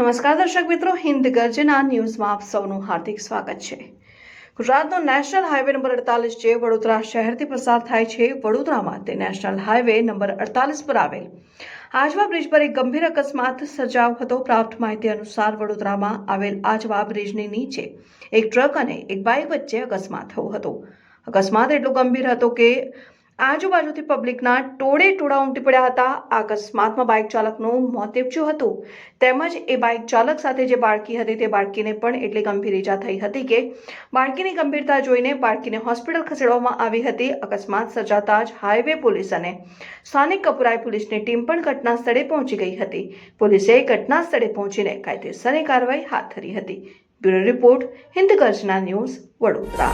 નમસ્કાર દર્શક મિત્રો, હિન્દ ગર્જના ન્યૂઝમાં આપ સૌનું હાર્દિક સ્વાગત છે। ગુજરાતનો નેશનલ હાઈવે નંબર 48 જે વડોદરા શહેરથી પસાર થાય છે। વડોદરામાં તે નેશનલ હાઈવે નંબર 48 પર આવેલ આજવા બ્રિજ પર એક ગંભીર અકસ્માત સર્જાયો હતો। પ્રાપ્ત માહિતી અનુસાર વડોદરામાં આવેલ આજવા બ્રિજની નીચે એક ટ્રક અને એક બાઇક વચ્ચે અકસ્માત થયો હતો। અકસ્માત એટલો ગંભીર હતો કે આજુબાજુથી પબ્લિકના ટોળે ટોળા ઉમટી પડ્યા હતા। આ અકસ્માતમાં બાઇક ચાલકનું મોત નીપજ્યું હતું, તેમજ એ બાઇક ચાલક સાથે જે બાળકી હતી તે બાળકીને પણ એટલી ગંભીર ઈજા થઈ હતી કે બાળકીની ગંભીરતા જોઈને બાળકીને હોસ્પિટલ ખસેડવામાં આવી હતી। અકસ્માત સર્જાતા જ હાઈવે પોલીસ અને સ્થાનિક કપુરાઈ પોલીસની ટીમ પણ ઘટના સ્થળે પહોંચી ગઈ હતી। પોલીસે ઘટના સ્થળે પહોંચીને કાયદેસરની કાર્યવાહી હાથ ધરી હતી। બ્યુરો રિપોર્ટ, હિન્દ ગર્જના ન્યૂઝ, વડોદરા।